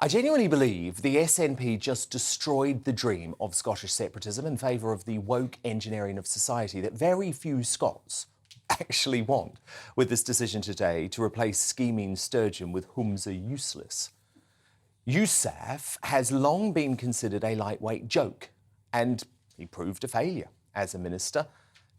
I genuinely believe the SNP just destroyed the dream of Scottish separatism in favour of the woke engineering of society that very few Scots actually want, with this decision today to replace scheming Sturgeon with Humza Yousaf has long been considered a lightweight joke, and he proved a failure as a minister.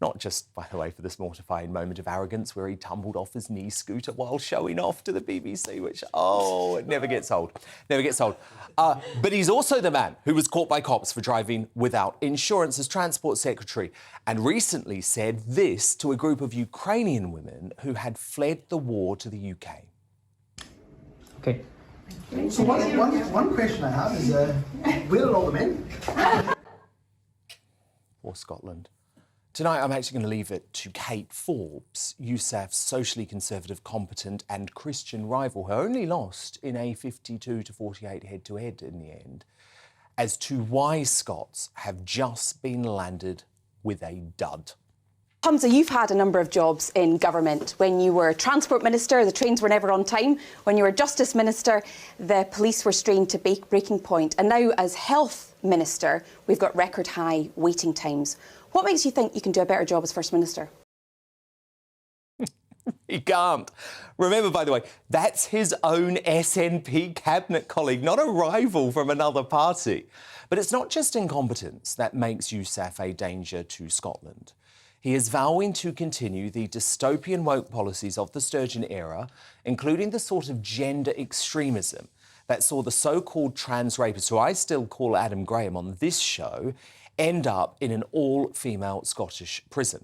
Not just, by the way, for this mortifying moment of arrogance where he tumbled off his knee scooter while showing off to the BBC, which, oh, it never gets old. Never gets old. But he's also the man who was caught by cops for driving without insurance as Transport Secretary, and recently said this to a group of Ukrainian women who had fled the war to the UK. OK. So one question I have is, where are all the men? Poor Scotland. Tonight, I'm actually going to leave it to Kate Forbes, Yousaf's socially conservative, competent and Christian rival, who only lost in a 52-48 head-to-head in the end, as to why Scots have just been landed with a dud. Humza, you've had a number of jobs in government. When you were Transport Minister, the trains were never on time. When you were Justice Minister, the police were strained to breaking point. And now, as Health Minister, we've got record high waiting times. What makes you think you can do a better job as First Minister? He can't. Remember, by the way, that's his own SNP cabinet colleague, not a rival from another party. But it's not just incompetence that makes Yousaf a danger to Scotland. He is vowing to continue the dystopian woke policies of the Sturgeon era, including the sort of gender extremism that saw the so-called trans rapist, who I still call Adam Graham on this show, end up in an all-female Scottish prison.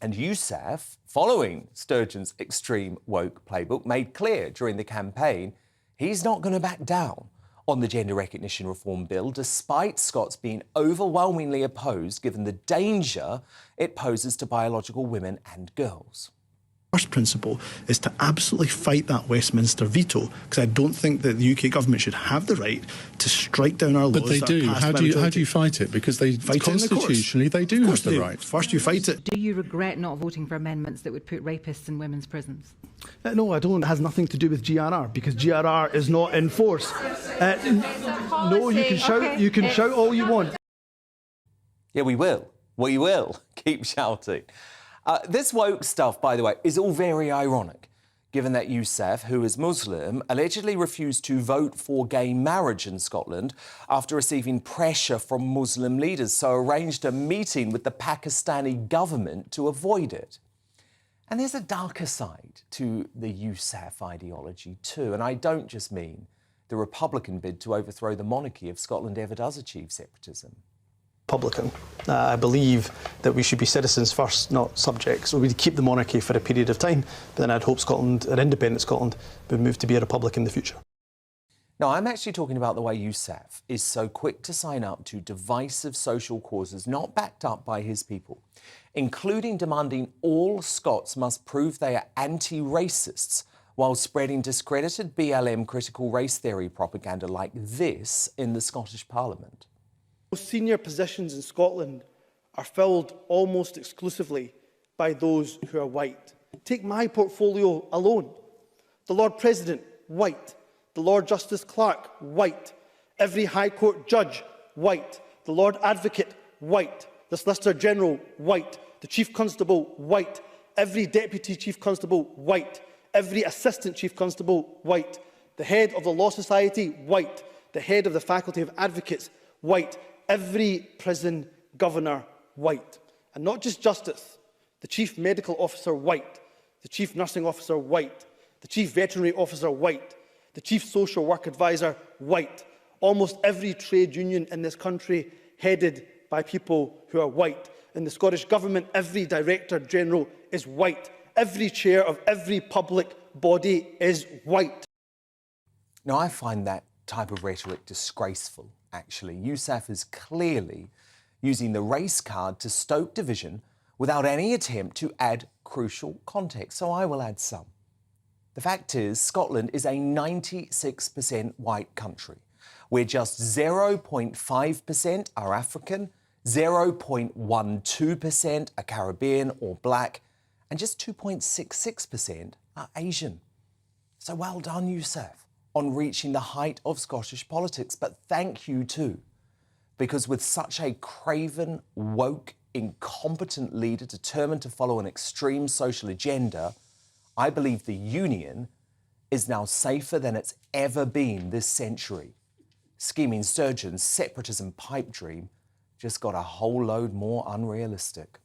And Yousaf, following Sturgeon's extreme woke playbook, made clear during the campaign he's not going to back down on the gender recognition reform bill, despite Scots being overwhelmingly opposed, given the danger it poses to biological women and girls. First principle is to absolutely fight that Westminster veto, because I don't think that the UK government should have the right to strike down our laws. But they do. How do you fight it? Because they constitutionally they do have the right. First you fight it. Do you regret not voting for amendments that would put rapists in women's prisons? No, I don't. It has nothing to do with GRR, because GRR is not in force. No, you can shout. Okay. You can shout all you want. Yeah, we will. We will keep shouting. This woke stuff, by the way, is all very ironic, given that Yousaf, who is Muslim, allegedly refused to vote for gay marriage in Scotland after receiving pressure from Muslim leaders, so arranged a meeting with the Pakistani government to avoid it. And there's a darker side to the Yousaf ideology too, and I don't just mean the Republican bid to overthrow the monarchy if Scotland ever does achieve separatism. Republican. I believe that we should be citizens first, not subjects. So we'd keep the monarchy for a period of time, but then I'd hope Scotland, an independent Scotland, would move to be a republic in the future. Now, I'm actually talking about the way Yousaf is so quick to sign up to divisive social causes not backed up by his people, including demanding all Scots must prove they are anti-racists while spreading discredited BLM critical race theory propaganda like this in the Scottish Parliament. Senior positions in Scotland are filled almost exclusively by those who are white. Take my portfolio alone. The Lord President, white. The Lord Justice Clerk, white. Every High Court judge, white. The Lord Advocate, white. The Solicitor General, white. The Chief Constable, white. Every Deputy Chief Constable, white. Every Assistant Chief Constable, white. The Head of the Law Society, white. The Head of the Faculty of Advocates, white. Every prison governor, white. And not just justice, the Chief Medical Officer, white. The Chief Nursing Officer, white. The Chief Veterinary Officer, white. The Chief Social Work Advisor, white. Almost every trade union in this country headed by people who are white. In the Scottish Government, every Director General is white. Every chair of every public body is white. Now, I find that type of rhetoric disgraceful, actually. Yousaf is clearly using the race card to stoke division without any attempt to add crucial context, so I will add some. The fact is, Scotland is a 96% white country, where just 0.5% are African, 0.12% are Caribbean or black, and just 2.66% are Asian. So well done, Yousaf. on reaching the height of Scottish politics. But thank you too, because with such a craven, woke, incompetent leader determined to follow an extreme social agenda, I believe the Union is now safer than it's ever been this century. Scheming Sturgeon's separatism pipe dream just got a whole load more unrealistic.